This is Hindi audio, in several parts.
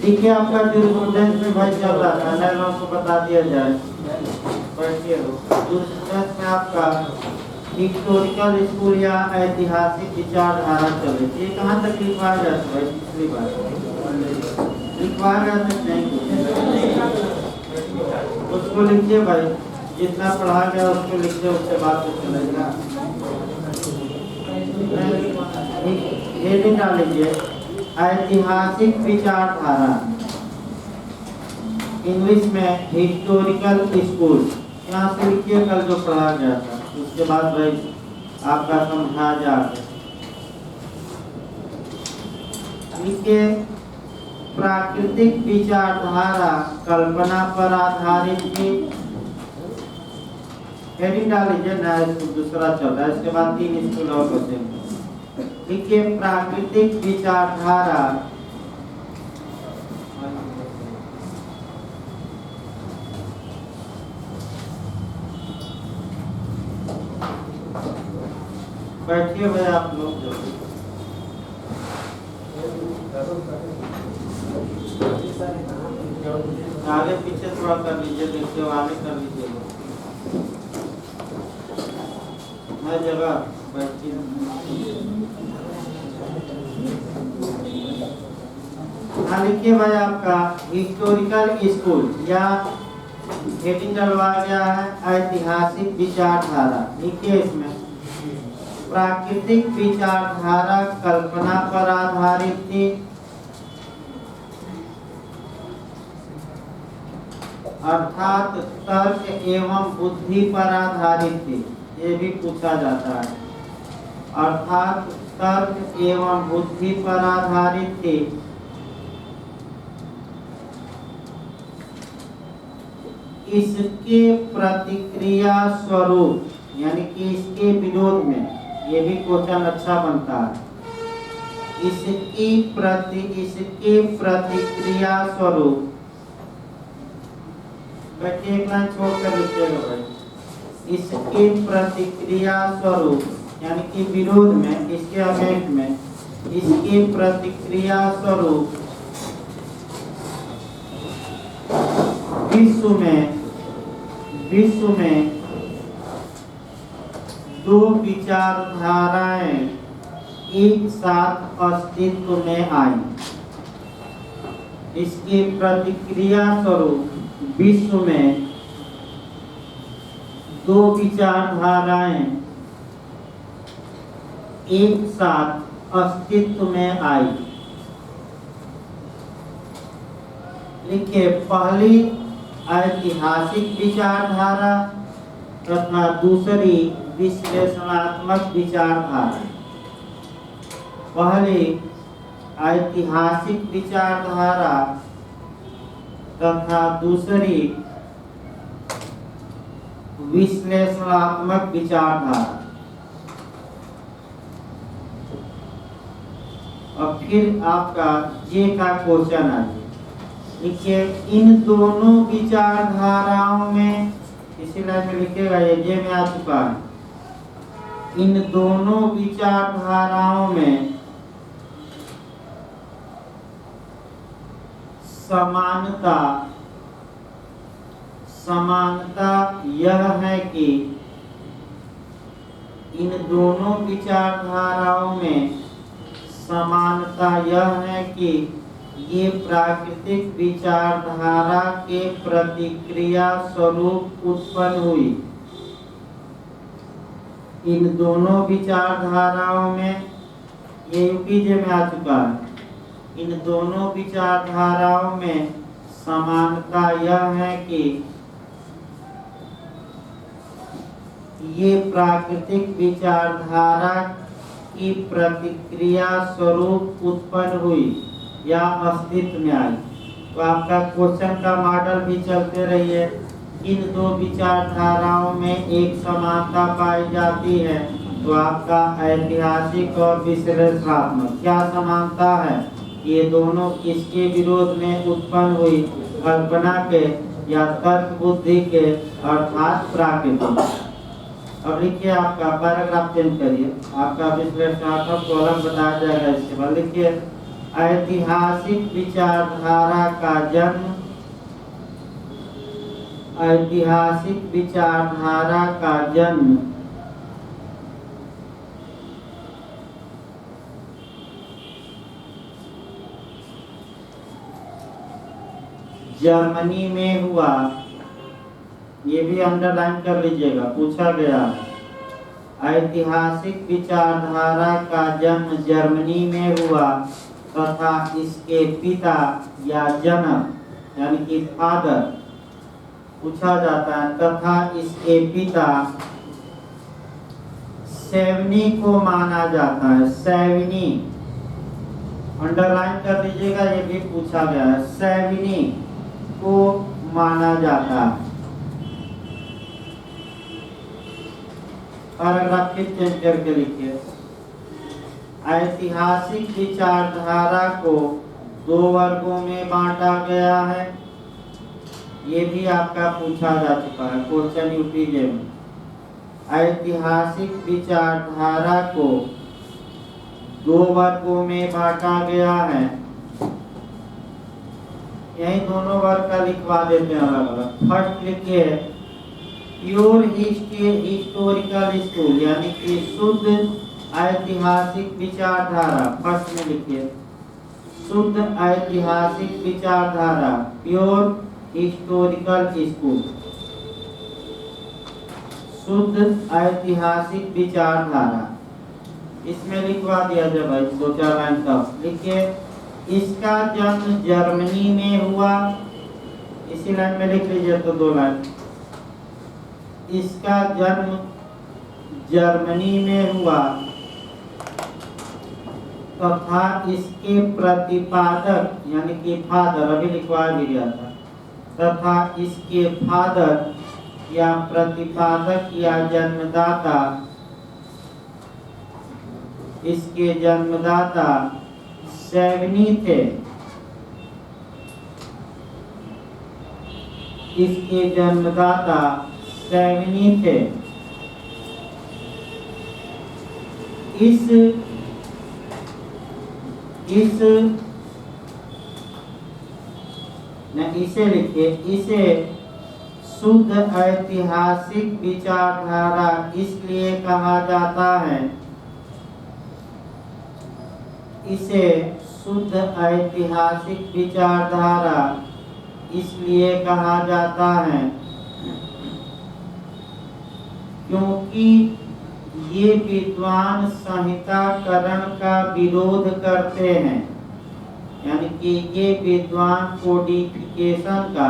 देखिए आपका जो स्टूडेंट में भाई चल रहा था डायग्राम को बता दिया जाए। पढ़िए जो स्टूडेंट में आपका हिस्टोरिकल स्कूल या ऐतिहासिक विचारधारा चले ये कहाँ तक लिखवाया जाता है? पिछली बार लिखवाया गया था नहीं? उसको लिखिए भाई, जितना पढ़ा गया उसको लिखिए, उसके बाद तो चलेगा। हेडिंग डाल लीजिए ऐतिहासिक विचारधारा, इंग्लिश में हिस्टोरिकल स्कूल। यहाँ से लिखिए कल जो पढ़ा गया था, उसके बाद भाई आपका समझा जाए। लिखिए प्राकृतिक विचारधारा कल्पना पर आधारित थी। हेडिंग डाल लीजिए, नया स्कूल दूसरा चल रहा है, इसके बाद 3 स्कूल और बचेंगे। देखिए प्राकृतिक विचारधारा बैठिए भाई आप लोग आगे पीछे थोड़ा कर लीजिए, देखिए आगे कर लीजिए, मैं जगह बैठिए। हाँ लिखिए भाई आपका हिस्टोरिकल स्कूल या हेडिंग डलवाया गया है ऐतिहासिक विचारधारा। लिखिए इसमें प्राकृतिक विचारधारा कल्पना पर आधारित थी, अर्थात तर्क एवं बुद्धि पर आधारित थी। ये भी पूछा जाता है, अर्थात तर्क एवं बुद्धि पर आधारित थी। इसके प्रतिक्रिया स्वरूप यानी कि इसके विरोध में, ये भी क्वेश्चन अच्छा बनता है। इसके प्रतिक्रिया स्वरूप, बच्चे एक लाइन छोड़कर लिखिएगा भाई। इसके प्रतिक्रिया स्वरूप यानी कि विरोध में, इसके अगेंस्ट में, इसके प्रतिक्रिया स्वरूप विश्व में 2 विचारधाराएं एक साथ अस्तित्व में आई। इसके प्रतिक्रिया स्वरूप विश्व में 2 विचारधाराएं एक साथ अस्तित्व में आई। लिखिए पहली ऐतिहासिक विचारधारा तथा दूसरी विश्लेषणात्मक विचारधारा। पहली ऐतिहासिक विचारधारा तथा दूसरी विश्लेषणात्मक विचारधारा। और फिर आपका ये का क्वेश्चन है। देखिए इन दोनों विचारधाराओं में, इसी लाइन में लिखिएगा, ये में आ चुका है। इन दोनों विचारधाराओं में समानता यह है कि इन दोनों विचारधाराओं में समानता यह है कि ये प्राकृतिक विचारधारा के प्रतिक्रिया स्वरूप उत्पन्न हुई। इन दोनों विचारधाराओं में, ये यूपीजे में आ चुका है, इन दोनों विचारधाराओं में समानता यह है कि ये प्राकृतिक विचारधारा की प्रतिक्रिया स्वरूप उत्पन्न हुई या अस्तित्व में आई। तो आपका क्वेश्चन का मॉडल भी चलते रहिए। इन 2 विचारधाराओं में एक समानता पाई जाती है, तो आपका ऐतिहासिक और विश्लेषणात्मक क्या समानता है? ये दोनों किसके विरोध में उत्पन्न हुई? कल्पना के या तर्क बुद्धि के, अर्थात प्राकृतिक। अब लिखिए, आपका पैराग्राफ चेंज करिए, आपका विश्लेषणात्मक कॉलम बताया जाएगा इसके बाद। लिखिए, ऐतिहासिक विचारधारा का जन्म, ऐतिहासिक विचारधारा का जन्म जर्मनी में हुआ। ये भी अंडरलाइन कर लीजिएगा, पूछा गया है। ऐतिहासिक विचारधारा का जन्म जर्मनी में हुआ तथा इसके पिता या जनक यानी कि फादर पूछा जाता है, तथा इसके पिता सेवनी को माना जाता है। सेवनी अंडरलाइन कर लीजिएगा, ये भी पूछा गया है। सेवनी को माना जाता है। पैराग्राफ फिर चेंज करके लिखिए, ऐतिहासिक विचारधारा को 2 वर्गों में बांटा गया है। ये भी आपका पूछा जा चुका है क्वेश्चन यूपीजे में। ऐतिहासिक विचारधारा को 2 वर्गों में बांटा गया है। यही दोनों वर्ग का लिखवा देते हैं अलग अलग। फर्स्ट लिखिए, प्योर हिस्टोरिकल स्कूल यानी कि शुद्ध ऐतिहासिक विचारधारा। फर्स्ट में लिखिए, शुद्ध ऐतिहासिक विचारधारा, प्योर हिस्टोरिकल स्कूल, शुद्ध ऐतिहासिक विचारधारा। इसमें लिखवा दिया जाए भाई 2-4 लाइन तक। लिखिए, इसका जन्म जर्मनी में हुआ। इसी लाइन में लिख लीजिए तो 2 लाइन। इसका जन्म जर्मनी में हुआ तथा इसके प्रतिपादक यानी कि फादर, अभी लिखवा भी गया था, तथा इसके फादर या प्रतिपादक या जन्मदाता, इसके जन्मदाता सेवनी थे। इसके जन्मदाता सेवनी थे। इसे लिखिए, इसे शुद्ध ऐतिहासिक विचारधारा इसलिए कहा जाता है, इसे शुद्ध ऐतिहासिक विचारधारा इसलिए कहा जाता है क्योंकि ये विद्वान संहिताकरण का विरोध करते हैं। यानी कि ये विद्वान कोडिफिकेशन का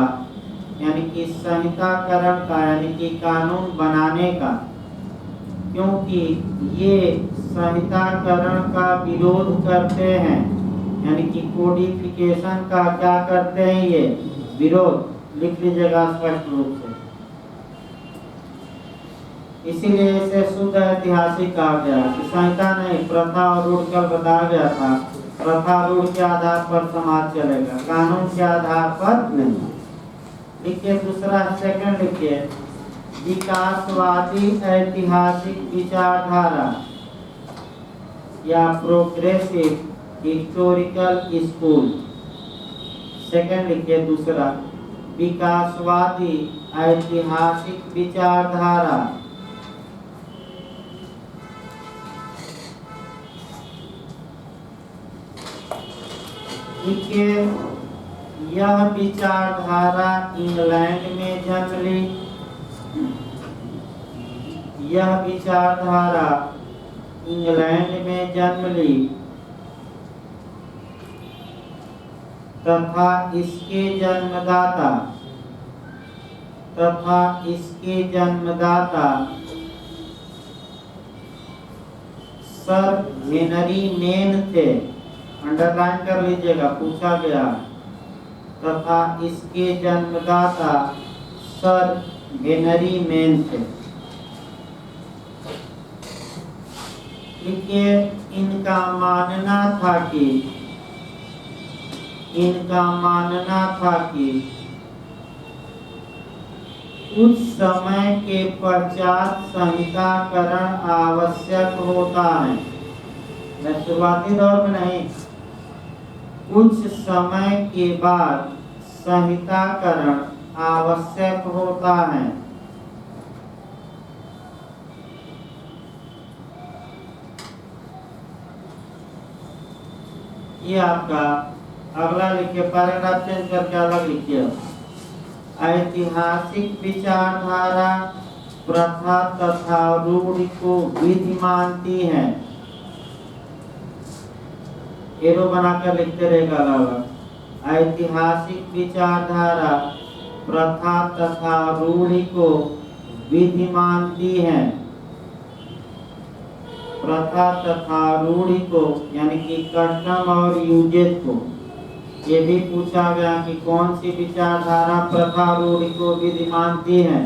यानी कि संहिताकरण का यानी कि कानून बनाने का, क्योंकि ये संहिताकरण का विरोध करते हैं यानी कि कोडिफिकेशन का क्या करते हैं, ये विरोध। लिख लीजिएगा स्पष्ट रूप से। इसीलिए इसे शुद्ध ऐतिहासिक कहा गया कि संहिता नहीं, प्रथा और रूढ़ कल बताया गया था। प्रथा रूढ़ के आधार पर समाज चलेगा, कानून के आधार पर नहीं। लिखिए दूसरा, सेकंड लिखिए, विकासवादी ऐतिहासिक विचारधारा या प्रोग्रेसिव हिस्टोरिकल स्कूल। सेकंड लिखिए दूसरा, विकासवादी ऐतिहासिक विचारधारा लिखिए, यह विचारधारा इंग्लैंड में जन्म ली। यह विचारधारा इंग्लैंड में जन्म ली तथा इसके जन्मदाता सर हेनरी मेन थे। अंडरलाइन कर लीजिएगा, पूछा गया। तथा इसके जन्मदाता सर हेनरी मेन थे। लिखिए, इनका मानना था कि कुछ समय के पश्चात संहिताकरण आवश्यक होता है। मैं शुरुआती दौर में नहीं, कुछ समय के बाद संहिताकरण आवश्यक होता है। ये आपका अगला लिखिए, पैराग्राफ चेंज करके अलग लिखिए। ऐतिहासिक विचारधारा प्रथा तथा रूढ़ि को विधि मानती है। एरो बनाकर लिखते रहेगा अलग। ऐतिहासिक विचारधारा प्रथा तथा रूढ़ि को विधि मानती है। प्रथा तथा रूढ़ि को यानी कि कस्टम और यूजेज को। ये भी पूछा गया कि कौन सी विचारधारा प्रथा रूढ़ि को विधि मानती है।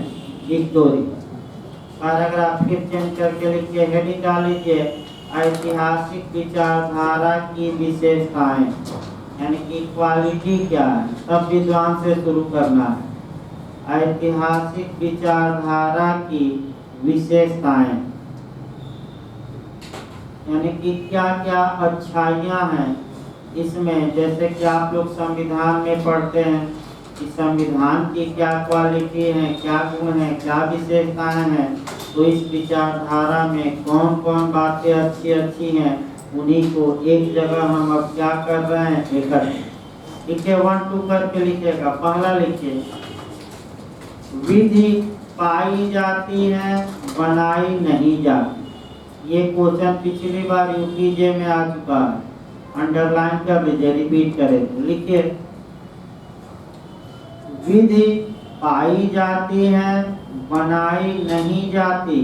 विक्टोरी। पैराग्राफ फिर चेंज करके लिखिए, हेडिंग डाल लीजिए ऐतिहासिक विचारधारा की विशेषताएं, यानी कि क्वालिटी क्या है, तब विद्वान से शुरू करना है। ऐतिहासिक विचारधारा की विशेषताएं यानी कि क्या क्या अच्छाइयाँ हैं इसमें। जैसे कि आप लोग संविधान में पढ़ते हैं कि संविधान की क्या क्वालिटी है, क्या गुण है, क्या विशेषताएं हैं। तो इस विचारधारा में कौन कौन बातें अच्छी अच्छी हैं, उन्हीं को एक जगह हम अब क्या कर रहे हैं, एकत्रित। लिखिए 1 2 करके लिखिएगा। पहला लिखिए, विधि पाई जाती है, बनाई नहीं जाती। ये क्वेश्चन पिछली बार यूपीजे में आ चुका है, अंडरलाइन कर लीजिए, रिपीट करें। लिखिए, विधि पाई जाती है, बनाई नहीं जाती।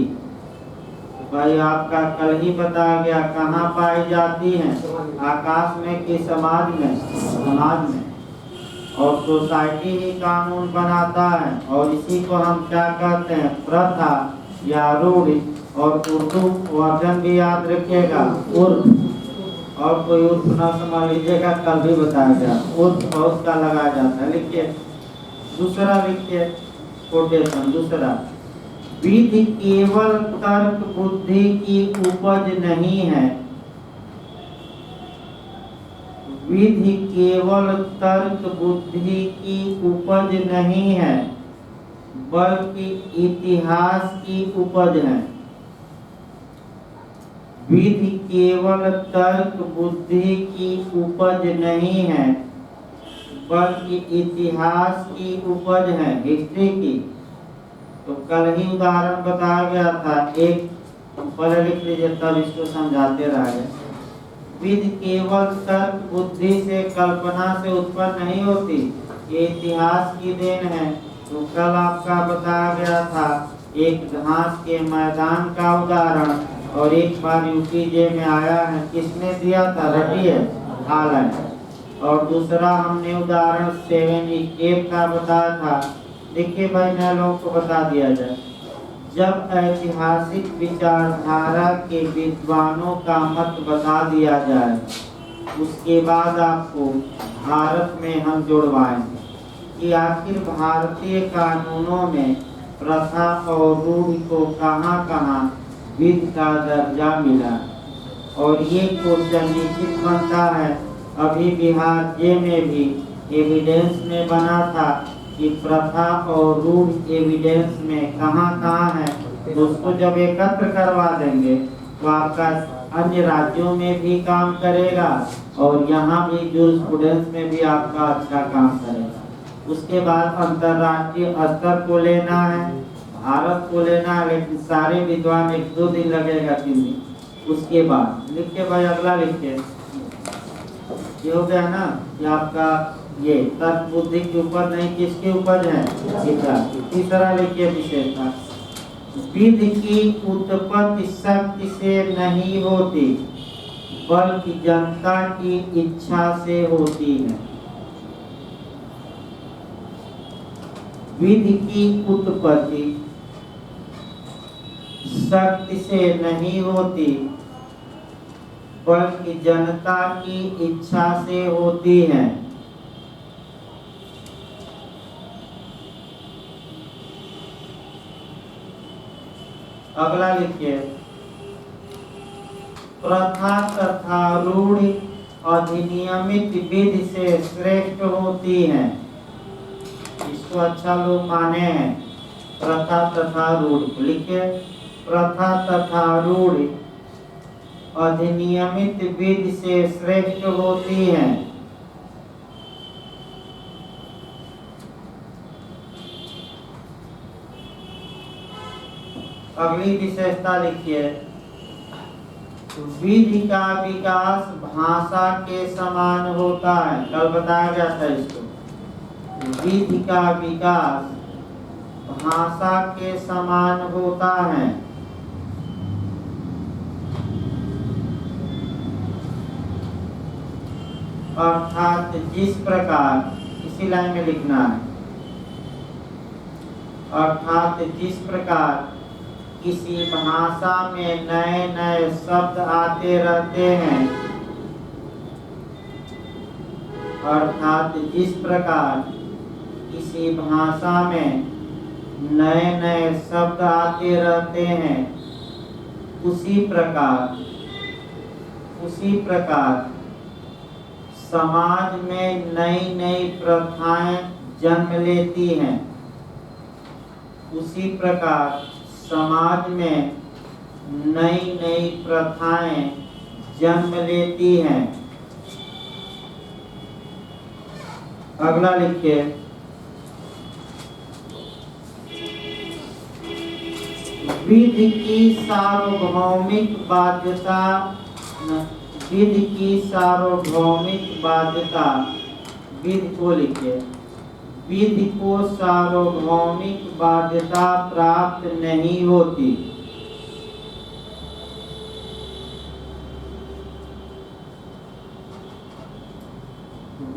भाई आपका कल ही बता गया, कहाँ पाई जाती है, आकाश में कि समाज में? समाज में। और सोसाइटी ही कानून बनाता है, और इसी को हम क्या कहते हैं, प्रथा या रूढ़ि। और उर्दू वर्जन भी याद रखिएगा, उर्फ। और कोई उर्फ ना समझ लीजिएगा, कल भी बताया गया, उर्फ बहुत का लगाया जाता है। लिखिए दूसरा, लिखिए कोटेशन दूसरा, विधि केवल तर्क बुद्धि की उपज नहीं है। विधि केवल तर्क बुद्धि की उपज नहीं है, बल्कि इतिहास की उपज है। विधि केवल तर्क बुद्धि की उपज नहीं है, बल्कि इतिहास की उपज है, हिस्ट्री की। तो कल ही उदाहरण बताया गया था, एक पहले लिख लीजिए तब इसको समझाते रहे। विधि केवल तर्क बुद्धि से, कल्पना से उत्पन्न नहीं होती, ये इतिहास की देन है। तो कल आपका बताया गया था एक घास के मैदान का उदाहरण, और एक बार यूपीजे में आया है, किसने दिया था, रटिए हालैंड। और दूसरा हमने उदाहरण 7 का बताया था। देखिए भाई, मैं लोगों को बता दिया जाए, जब ऐतिहासिक विचारधारा के विद्वानों का मत बता दिया जाए, उसके बाद आपको भारत में हम जुड़वाएंगे कि आखिर भारतीय कानूनों में प्रथा और रूढ़ि को कहाँ कहाँ विधि का दर्जा मिला। और ये क्वेश्चन निश्चित बनता है। अभी बिहार जे में भी एविडेंस में बना था कि प्रथा और रूढ़ एविडेंस में कहाँ कहाँ है। तो उसको जब एकत्र करवा देंगे तो आपका अन्य राज्यों में भी काम करेगा, और यहाँ भी जूरिस्प्रूडेंस में भी आपका अच्छा काम करेगा। उसके बाद अंतर्राष्ट्रीय स्तर को लेना है, भारत को लेना है, लेकिन सारे विद्वान 1-2 दिन लगेगा, 3 दिन। उसके बाद लिखिए भाई, अगला लिखिए। ये हो गया ना कि आपका ये तर्क बुद्धि की उपज नहीं, किसकी उपज है, इतिहास। तीसरा लिखिए विशेषता, विधि की उत्पत्ति शक्ति से नहीं होती, बल्कि जनता की इच्छा से होती है। विधि की उत्पत्ति शक्ति से नहीं होती, बल्कि जनता की इच्छा से होती है। अगला लिखिए, प्रथा तथा रूढ़ अधिनियमित विधि से श्रेष्ठ होती है। इसको अच्छा लोग माने हैं। प्रथा तथा रूढ़ लिखिए, प्रथा तथा रूढ़ अधिनियमित विधि से श्रेष्ठ होती है। अगली विशेषता लिखिए, विधि का विकास भाषा के समान होता है। कल बताया गया था इसको। विधि का विकास भाषा के समान होता है। अर्थात जिस प्रकार, इसी लाइन में लिखना है, अर्थात जिस प्रकार किसी भाषा में नए नए शब्द आते रहते हैं, अर्थात जिस प्रकार किसी भाषा में नए नए शब्द आते रहते हैं, उसी प्रकार समाज में नई नई प्रथाएं जन्म लेती हैं। उसी प्रकार समाज में नई नई प्रथाएं जन्म लेती हैं। अगला लिखिए, विधि की सार्वभौमिक बाध्यता, विधि की सार्वभौमिक बाध्यता, विधि को लिखिए, विधि को सार्वभौमिक बाध्यता प्राप्त नहीं होती।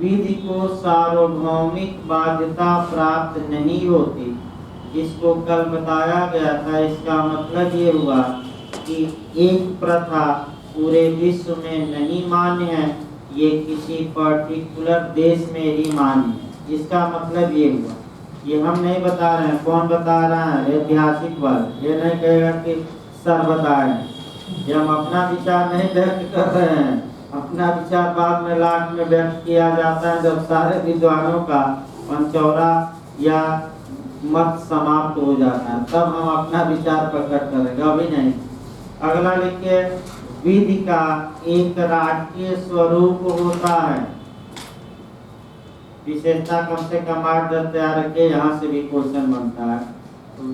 विधि को सार्वभौमिक बाध्यता प्राप्त नहीं होती। जिसको कल बताया गया था, इसका मतलब ये हुआ कि एक प्रथा पूरे विश्व में नहीं मान्य है, ये किसी पर्टिकुलर देश में ही मान्य है। इसका मतलब ये हुआ। ये हम नहीं बता रहे हैं, कौन बता रहा है? ऐतिहासिक वाले। ये नहीं कहेगा कि सर बताए हैं। ये हम अपना विचार नहीं व्यक्त कर रहे हैं। अपना विचार बाद में लास्ट में व्यक्त किया जाता है, जब सारे विद्वानों का पंचौरा या मत समाप्त हो जाता है, तब हम अपना विचार प्रकट करेंगे, अभी नहीं। अगला लिखिए, विधि का एक राष्ट्रीय स्वरूप होता है। विशेषता कम से कम 8-10 तैयार रखिए, यहाँ से भी क्वेश्चन बनता है।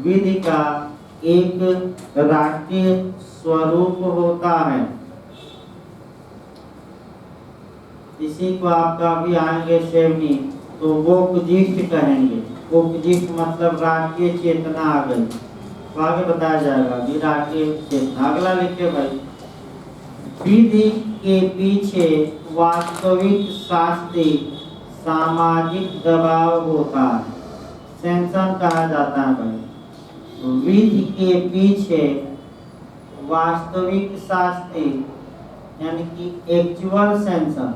विधि का एक राष्ट्रीय स्वरूप होता है। इसी को आपका अभी आएंगे सेवनी तो वो उपजिष्ट कहेंगे। उपजिष्ट मतलब राष्ट्रीय चेतना आ गई, तो आगे बताया जाएगा भी राष्ट्रीय चेतना। अगला लिखिए भाई, विधि के पीछे वास्तविक शास्त्रीय सामाजिक दबाव होता है। सेंसन कहा जाता है भाई। विधि के पीछे वास्तविक शास्त्रीय यानी कि एक्चुअल सेंसन।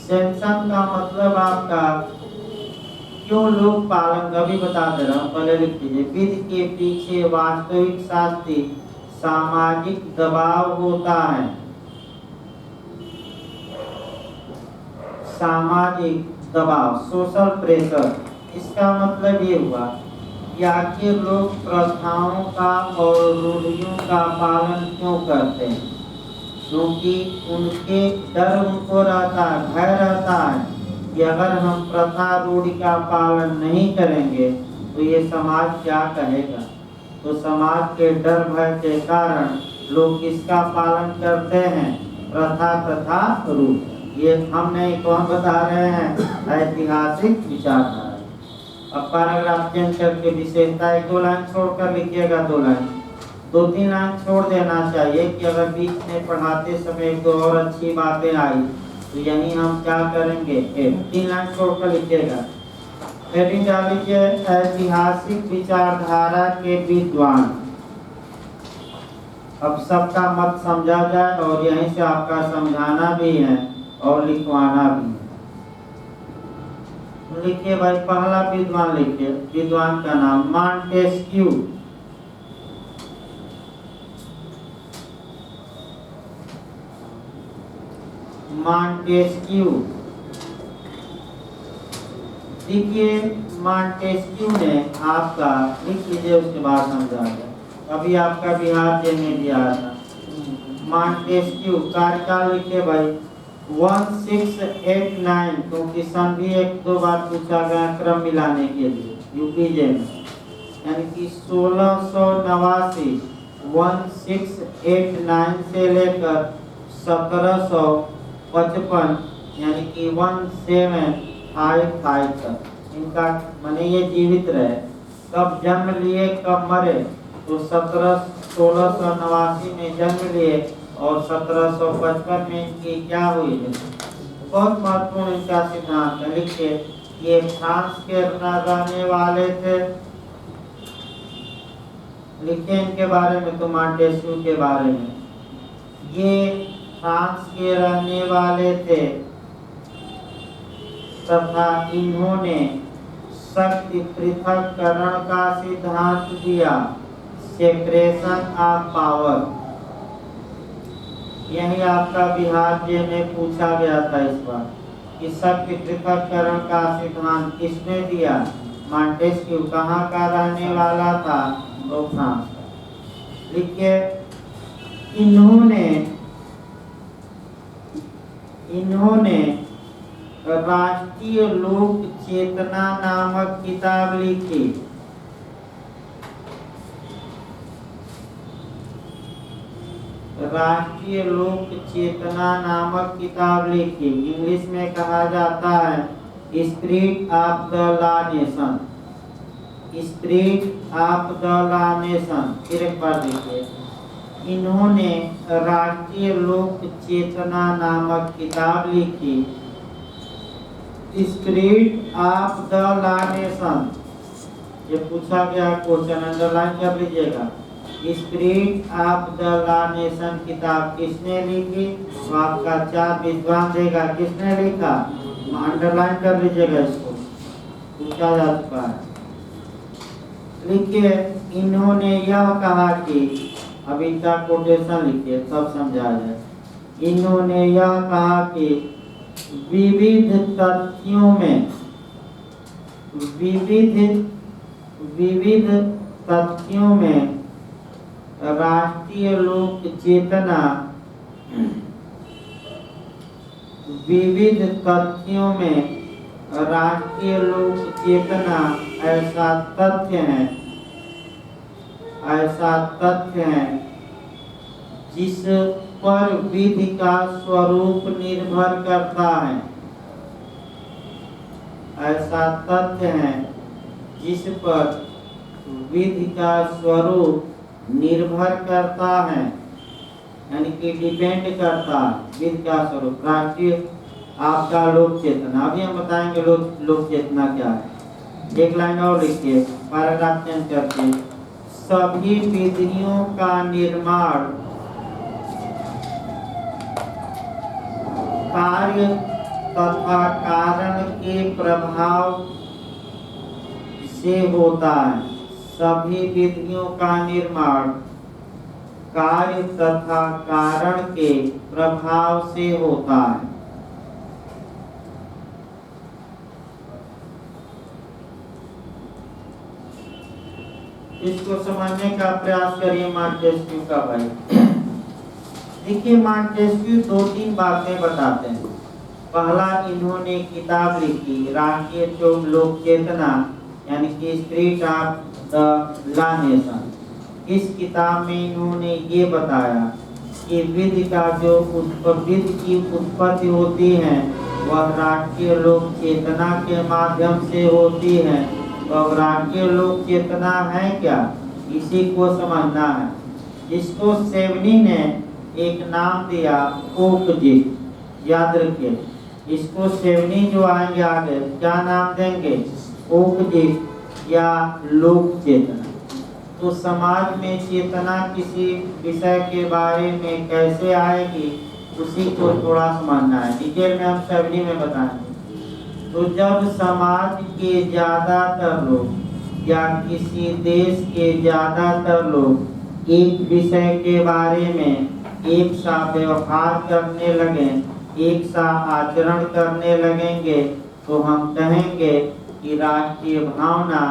सेंसन का मतलब आपका क्यों लोग पालन, अभी बता दे रहा हूँ, पहले लिख दीजिए। विधि के पीछे वास्तविक शास्त्रीय सामाजिक दबाव होता है। सामाजिक दबाव, सोशल प्रेशर। इसका मतलब ये हुआ कि आखिर लोग प्रथाओं का और रूढ़ियों का पालन क्यों करते हैं? क्योंकि उनके डर उनको रहता है, भय रहता है कि अगर हम प्रथा रूढ़ि का पालन नहीं करेंगे तो ये समाज क्या कहेगा। तो समाज के डर भय के कारण लोग किसका पालन करते हैं? प्रथा तथा रूढ़ि। ये हम नहीं, कौन बता रहे हैं? ऐतिहासिक विचारधारा। अब पैराग्राफ चेंज करके विशेषता 1-2 लाइन छोड़कर लिखिएगा, 2 लाइन, 2-3 लाइन छोड़ देना चाहिए कि अगर बीच में पढ़ाते समय 1-2 और अच्छी बातें आई तो यही हम क्या करेंगे, 3 लाइन छोड़कर लिखिएगा। हेडिंग डाल लीजिए, ऐतिहासिक विचारधारा के विद्वान। अब सबका मत समझा जाए और यहीं से आपका समझाना भी है और लिखवाना भी है। लिखिए भाई, पहला विद्वान लिखिए, विद्वान का नाम मॉन्टेस्क्यू। मॉन्टेस्क्यू। देखिए मॉन्टेस्क्यू ने आपका, लिख लीजिए उसके बाद समझा गया। अभी आपका बिहार जेल में भी आया था। मॉन्टेस्क्यू कार्यकाल लिखे भाई 1689, क्योंकि सन भी एक दो बार पूछा गया क्रम मिलाने के लिए यूपी जेल में, यानी कि 1689 1689 से लेकर 1755 यानी कि 1755 तक इनका माने ये जीवित रहे। कब जन्म लिए कब मरे, तो 1689 में जन्म लिए और 1755 में इनकी क्या हुई है। बहुत महत्वपूर्ण इनका सिद्धांत है, लिखिए। ये फ्रांस के रहने वाले थे, लिखे इनके बारे में, तो मॉन्टेस्क्यू के बारे में। ये फ्रांस के रहने वाले थे तथा इन्होंने शक्ति पृथक्करण का सिद्धांत दिया, सेपरेशन ऑफ पावर। यही आपका बिहार जेल में पूछा गया था इस बार कि शक्ति पृथक्करण का सिद्धांत किसने दिया। मॉन्टेस्क्यू कहाँ का रहने वाला था, तो फ्रांस का। लिखिए इन्होंने राष्ट्रीय लोक चेतना नामक किताब लिखी। राष्ट्रीय लोक चेतना नामक किताब लिखी। इंग्लिश में कहा जाता है spirit of the law nation. Spirit of the law nation, फिर एक बार देखिए। इन्होंने राष्ट्रीय लोक चेतना नामक किताब लिखी, spirit of the law nation. ये पूछा गया क्वेश्चन, अंडरलाइन कर लीजिएगा। Spirit of the law nation किताब किसने लिखी, तो आपका 4 विद्वान देगा। किसने लिखा, अंडरलाइन कर लीजिएगा, इसको पूछा जा चुका है। लिखिए इन्होंने यह कहा कि, अब इनका कोटेशन लिखिए तब समझा जाए। इन्होंने यह कहा कि विविध तथ्यों में राष्ट्रीय लोक चेतना, विविध तथ्यों में राष्ट्रीय लोक चेतना ऐसा तथ्य है जिस पर विधि का स्वरूप निर्भर करता है। ऐसा तथ्य है जिस पर विधि का स्वरूप निर्भर करता है, यानी कि डिपेंड करता है विधि का स्वरूप। राष्ट्रीय आपका लोक चेतना, अभी हम बताएंगे लोक चेतना क्या है। एक लाइन और लिखिए, पैराग्राफ चेंज करके। सभी विधियों का निर्माण कार्य तथा कारण के प्रभाव से होता है। सभी विधियों का निर्माण कार्य तथा कारण के प्रभाव से होता है। इसको समझने का प्रयास करिए मॉन्टेस्क्यू का भाई। देखिए मॉन्टेस्क्यू 2-3 बातें बताते हैं। पहला, इन्होंने किताब लिखी राष्ट्रीय लोक चेतना, यानी कि spirit of the law nation. इस किताब में इन्होंने ये बताया कि विधि का जो विधि की उत्पत्ति होती है वह राष्ट्रीय लोक चेतना के माध्यम से होती है। तो राष्ट्रीय लोक चेतना है क्या, इसी को समझना है। इसको सेवनी ने एक नाम दिया ओकजित, याद रखिए। इसको सेवनी जो आएंगे आगे क्या नाम देंगे, ओकजित या लोक चेतना। तो समाज में चेतना किसी विषय के बारे में कैसे आएगी, उसी को थोड़ा समझना है। डिटेल में हम सेवनी में बताएंगे। तो जब समाज के ज्यादातर लोग या किसी देश के ज्यादातर लोग एक विषय के बारे में एक सा व्यवहार करने लगे, एक सा आचरण करने लगेंगे तो हम कहेंगे कि राष्ट्रीय भावना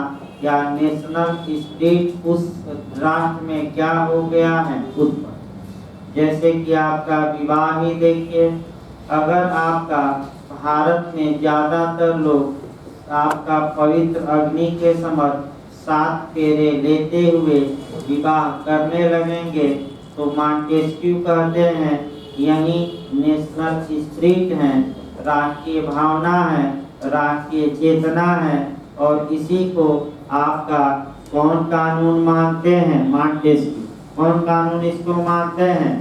या नेशनल स्पिरिट उस राष्ट्र में क्या हो गया है उत्पन्न। जैसे कि आपका विवाह ही देखिए, अगर आपका भारत में ज़्यादातर लोग आपका पवित्र अग्नि के समक्ष 7 फेरे लेते हुए विवाह करने लगेंगे तो मॉन्टेस्क्यू कहते हैं यही नेशनल स्पिरिट है, राष्ट्रीय भावना है, राष्ट्रीय चेतना है। और इसी को आपका कौन कानून मानते हैं? मॉन्टेस्क्यू कौन कानून इसको मानते हैं?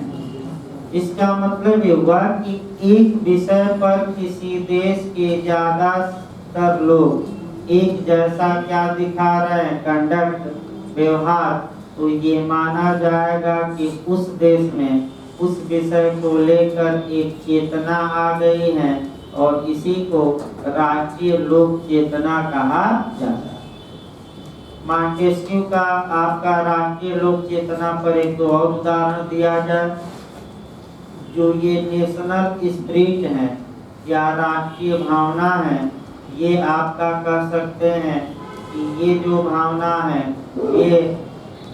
इसका मतलब ये हुआ कि एक विषय पर किसी देश के ज्यादातर लोग एक जैसा क्या दिखा रहे हैं, कंडक्ट, व्यवहार, तो ये माना जाएगा कि उस देश में उस विषय को लेकर एक चेतना आ गई है और इसी को राष्ट्रीय लोक चेतना कहा जाता है। मॉन्टेस्क्यू का आपका राष्ट्रीय लोक चेतना पर एक दो और उदाहरण दिया जाए। जो ये नेशनल स्पिरिट है या राष्ट्रीय भावना है, ये आपका कह सकते हैं कि ये जो भावना है ये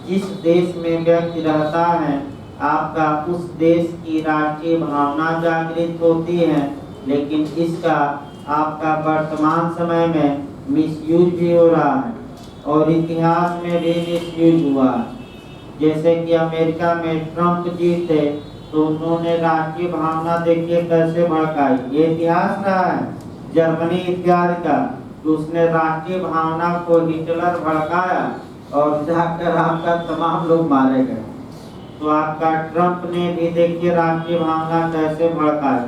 जिस देश में व्यक्ति रहता है आपका उस देश की राष्ट्रीय भावना जागृत होती है, लेकिन इसका आपका वर्तमान समय में मिसयूज भी हो रहा है और इतिहास में भी मिसयूज हुआ है। जैसे कि अमेरिका में ट्रंप जी थे तो उन्होंने राष्ट्रीय भावना देखिए कैसे भड़काई, ये इतिहास रहा है जर्मनी इत्यादि का, तो उसने राष्ट्रीय भावना को हिटलर भड़काया और जाकर आपका तमाम लोग मारे गए। तो आपका ट्रंप ने भी देखिए राष्ट्रीय भावना कैसे भड़काई।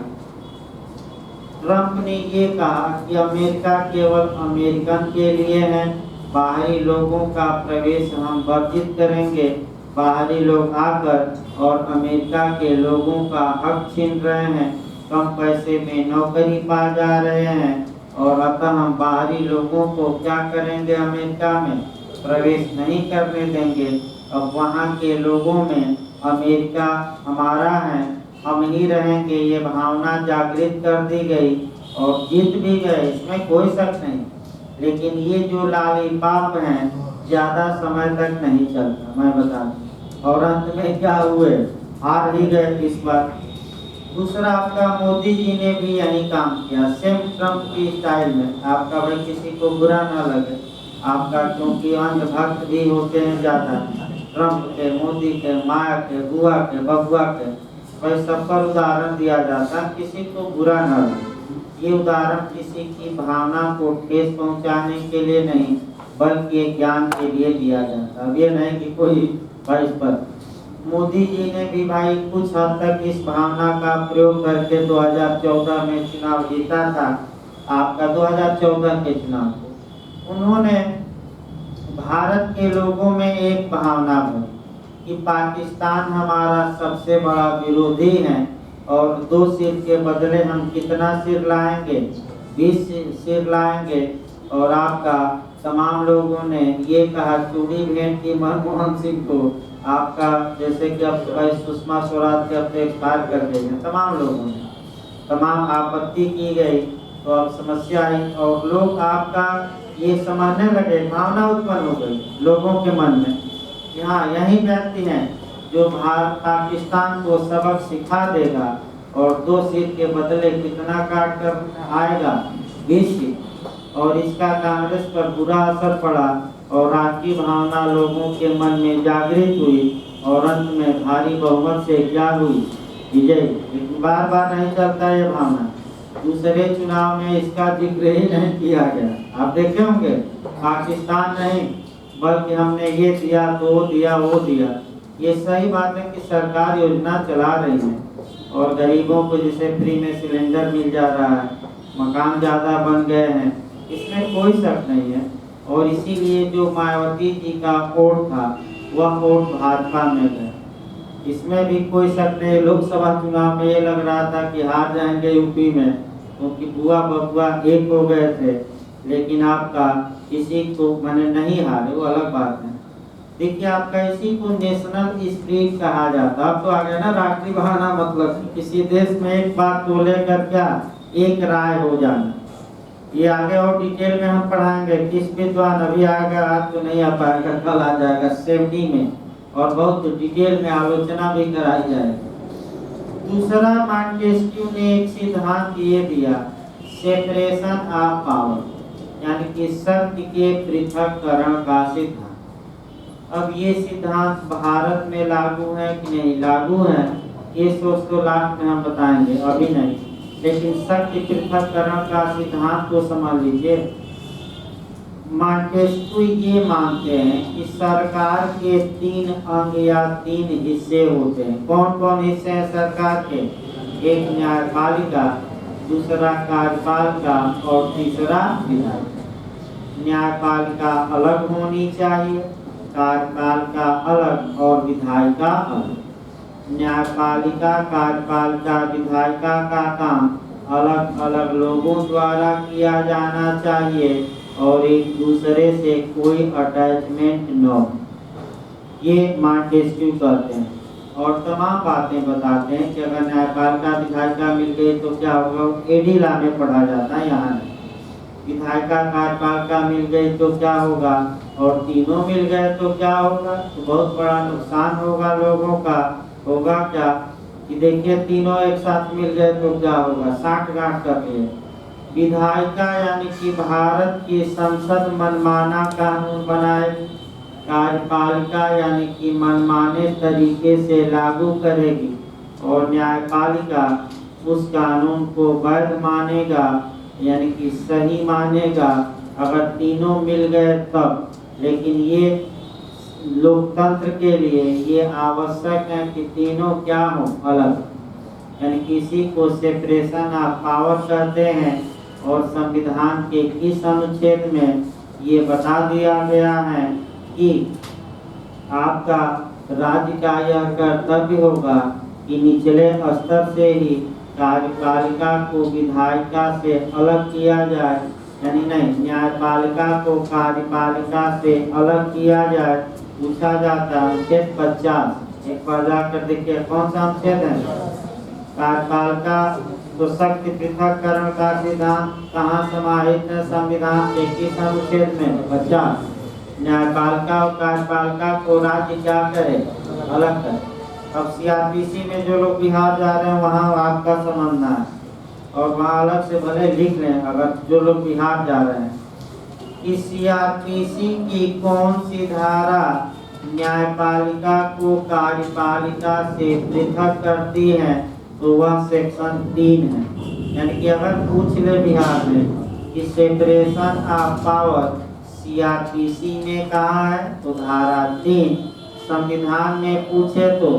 ट्रंप ने ये कहा कि अमेरिका केवल अमेरिकन के लिए है, बाहरी लोगों का प्रवेश हम वर्जित करेंगे। बाहरी लोग आकर और अमेरिका के लोगों का हक छीन रहे हैं, कम पैसे में नौकरी पा जा रहे हैं और अतः हम बाहरी लोगों को क्या करेंगे, अमेरिका में प्रवेश नहीं करने देंगे। अब वहाँ के लोगों में अमेरिका हमारा है, हम ही रहेंगे, ये भावना जागृत कर दी गई और जीत भी गए, इसमें कोई शक नहीं। लेकिन ये जो लालीपाप हैं ज़्यादा समय तक नहीं चलता, मैं बता दूं, और अंत में क्या हुए, हार ही गए इस बार। दूसरा आपका मोदी जी ने भी यही काम किया, सेम ट्रंप की स्टाइल में। आपका भाई किसी को बुरा ना लगे, आपका क्योंकि अंधभक्त भी होते हैं ज़्यादा, ट्रंप के, मोदी के, माया के, बुआ के, बबुआ के, भाई सब पर उदाहरण दिया जाता, किसी को बुरा ना लगे। ये उदाहरण किसी की भावना को ठेस पहुंचाने के लिए नहीं बल्कि एक ज्ञान के लिए दिया जाता। अब ये नहीं कि कोई भाई पर। मोदी जी ने भी भाई कुछ हद तक इस भावना का प्रयोग करके 2014 में चुनाव जीता था। आपका 2014 के चुनाव को उन्होंने भारत के लोगों में एक भावना भरी कि पाकिस्तान हमारा सबसे बड़ा विरोधी है और 2 सिर के बदले हम कितना सिर लाएंगे, 20 सिर लाएंगे। और आपका तमाम लोगों ने ये कहा, चूड़ी भेंट की मनमोहन सिंह को, आपका जैसे कि अब भाई सुषमा स्वराज के अब एक्सपायर कर गई हैं, तमाम लोगों ने तमाम आपत्ति की गई। तो अब समस्या आई और लोग आपका ये समझने लगे, भावना उत्पन्न हो गई लोगों के मन में कि हाँ यही व्यक्ति हैं जो भारत पाकिस्तान को सबक सिखा देगा और 2 सिर के बदले कितना काट कर आएगा, 20 सिर। और इसका कांग्रेस पर बुरा असर पड़ा और राष्ट्रीय भावना लोगों के मन में जागृत हुई और अंत में भारी बहुमत से क्या हुई, विजय। लेकिन बार बार नहीं चलता ये भावना, दूसरे चुनाव में इसका जिक्र ही नहीं किया गया। आप देखे होंगे पाकिस्तान नहीं बल्कि हमने ये दिया तो वो दिया वो दिया। ये सही बात है कि सरकार योजना चला रही है और गरीबों को जैसे फ्री में सिलेंडर मिल जा रहा है, मकान ज़्यादा बन गए हैं, इसमें कोई शक नहीं है। और इसीलिए जो मायावती जी का वोट था वह वोट भाजपा में गया, इसमें भी कोई शक नहीं। लोकसभा चुनाव में ये लग रहा था कि हार जाएंगे यूपी में क्योंकि बुआ बबुआ एक हो गए थे, लेकिन आपका किसी को मैंने नहीं हारे, वो अलग बात है। देखिए आपका इसी को नेशनल स्पिरिट कहा जाता है। अब तो आ गया ना राष्ट्रीय भावना, मतलब किसी देश में एक बात को लेकर क्या एक राय हो जाना। ये आगे और डिटेल में हम पढ़ाएंगे। किस विद्वान अभी आएगा, आज तो नहीं आ पाएगा, कल आ जाएगा सेमनी में, और बहुत डिटेल में आलोचना भी कराई जाएगी। दूसरा, मॉन्टेस्क्यू ने एक सिद्धांत ये दिया, सेपरेशन ऑफ पावर, यानी कि शक्ति के पृथक्करण का सिद्धांत। अब ये सिद्धांत भारत में लागू है कि नहीं लागू है, ये सोच तो लास्ट में हम बताएंगे, अभी नहीं। लेकिन शक्ति पृथक्करण का सिद्धांत को समझ लीजिए। मॉन्टेस्क्यू ये मानते हैं कि सरकार के 3 अंग या 3 हिस्से होते हैं। कौन कौन हिस्से हैं सरकार के? एक न्यायपालिका, दूसरा कार्यपालिका और तीसरा विधायिका। न्यायपालिका अलग होनी चाहिए, कार्यपालिका अलग और विधायिका अलग। न्यायपालिका, कार्यपालिका, विधायिका का काम अलग अलग लोगों द्वारा किया जाना चाहिए और एक दूसरे से कोई अटैचमेंट न हो, ये मॉन्टेस्क्यू कहते हैं। और तमाम बातें बताते हैं कि अगर न्यायपालिका विधायिका मिल गई तो क्या होगा, एडिला में पढ़ा जाता है, यहाँ नहीं। विधायिका कार्यपालिका मिल गई तो क्या होगा, और तीनों मिल गए तो क्या होगा, तो बहुत बड़ा नुकसान होगा लोगों का। होगा क्या कि देखिए तीनों एक साथ मिल गए तो क्या होगा, साठ-गांठ कर लिए। विधायिका यानी कि भारत की संसद मनमाना कानून बनाएगी, कार्यपालिका यानी कि मनमाने तरीके से लागू करेगी, और न्यायपालिका उस कानून को वैध मानेगा यानी कि सही मानेगा, अगर तीनों मिल गए तब। लेकिन ये लोकतंत्र के लिए ये आवश्यक है कि तीनों क्या हो, अलग, यानी किसी को सेपरेशन ऑफ पावर कहते हैं। और संविधान के इस अनुच्छेद में ये बता दिया गया है कि आपका राज्य का यह कर्तव्य होगा कि निचले स्तर से ही कार्यपालिका को विधायिका से अलग किया जाए, यानी नहीं, न्यायपालिका को कार्यपालिका से अलग किया जाए। पूछा जाता है अनुच्छेद 50, एक बार जाकर देखिए कौन सा अनुच्छेद है। कार्यपालिका तो शक्ति पृथक्करण का सिद्धांत कहाँ समाहित है, संविधान के किस अनुच्छेद में, 50। न्यायपालिका और कार्यपालिका को राज्य क्या करे, अलग करे। अब सीआरपीसी में जो लोग बिहार जा रहे हैं वहाँ आपका समझना है, और वहाँ अलग से भले लिख लें अगर जो लोग बिहार जा रहे हैं। कि सीआरपीसी की कौन सी धारा न्यायपालिका को कार्यपालिका से पृथक करती है, तो वह सेक्शन 3 है। यानी कि अगर पूछ ले बिहार में कि सेपरेशन ऑफ पावर सीआरपीसी में कहाँ है, तो धारा 3। संविधान में पूछे तो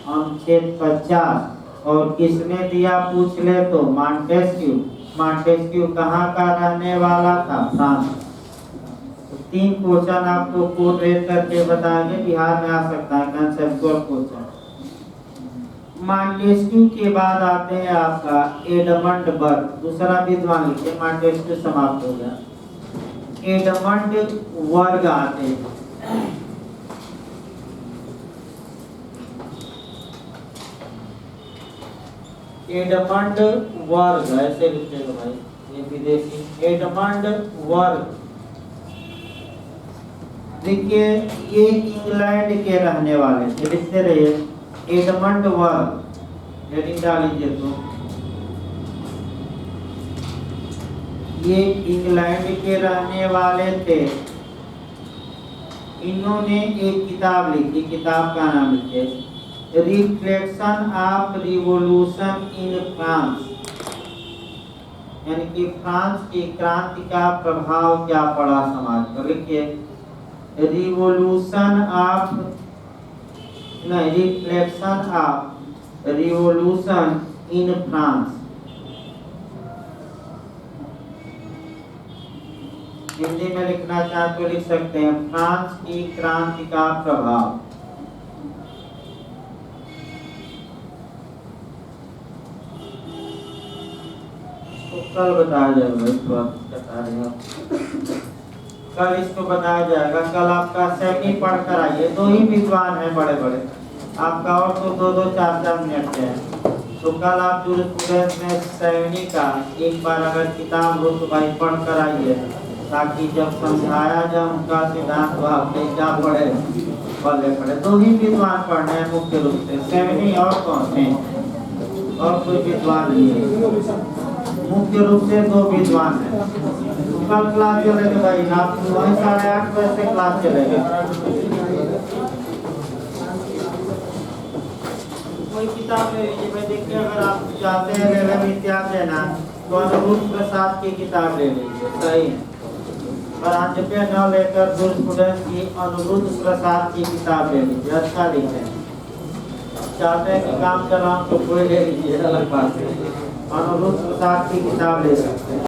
अनुच्छेद 50, और किसने दिया पूछ ले तो मॉन्टेस्क्यू। मॉन्टेस्क्यू कहाँ का रहने वाला था, फ्रांस। तो 3 क्वेश्चन आपको कोड रेट करके बताएंगे, बिहार में आ सकता है कंसेप्चुअल क्वेश्चन। मॉन्टेस्क्यू के बाद आते हैं आपका एडमंड बर्ग, दूसरा विद्वान लिखे, मॉन्टेस्क्यू समाप्त हो गया। एडमंड वर्ग आते हैं। एडमंड वर्ग ऐसे लिखेगा भाई, ये विदेशी एडमंड वर्ग। देखिए ये इंग्लैंड के रहने वाले थे, लिखते रहिए एडमंड वर्ग, हेडिंग डालीजिए। तो ये इंग्लैंड के रहने वाले थे। इन्होंने एक किताब लिखी, किताब का नाम लिखे reflection of revolution in France, यानी कि फ्रांस की क्रांति का प्रभाव क्या पड़ा समाज पर। लिखिए रिवॉल्यूशन ऑफ, नहीं, reflection of revolution in France. Hindi में लिखना चाहे तो लिख सकते हैं फ्रांस की क्रांति का प्रभाव। तो कल बताया जाएगा, इस बात बता रहे हैं। कल इसको बताया जाएगा। कल आपका सैनी पढ़ कर आइए, 2 ही विद्वान हैं बड़े बड़े, आपका और तो 2-2 4-4 मिनट के हैं। तो कल आप जूरिस्प्रूडेंस में सैनी का एक बार अगर किताब हो तो भाई पढ़ कर आइए, ताकि जब समझाया जाए उनका सिद्धांत तो आप नहीं क्या पढ़े पढ़े। 2 ही विद्वान पढ़ने हैं मुख्य रूप से, सैनी और कौन है, और कोई विद्वान नहीं है, मुख्य रूप से 2 विद्वान है। कल क्लास चलेगा भाई, आप वही 8:30 बजे से क्लास चलेगा। कोई किताब ले लीजिए भाई, देखिए अगर आप चाहते हैं लेवल इतिहास है ना, तो अनिरुद्ध प्रसाद की किताब ले लीजिए, सही है। पर न लेकर जूरिस्प्रूडेंस की अनिरुद्ध प्रसाद की किताब ले लीजिए, अच्छा लिखे हैं। चाहते हैं कि काम चलाऊं तो कोई ले लीजिए, अलग बात है। अनिरुद्ध प्रसाद की किताब ले सकते हैं।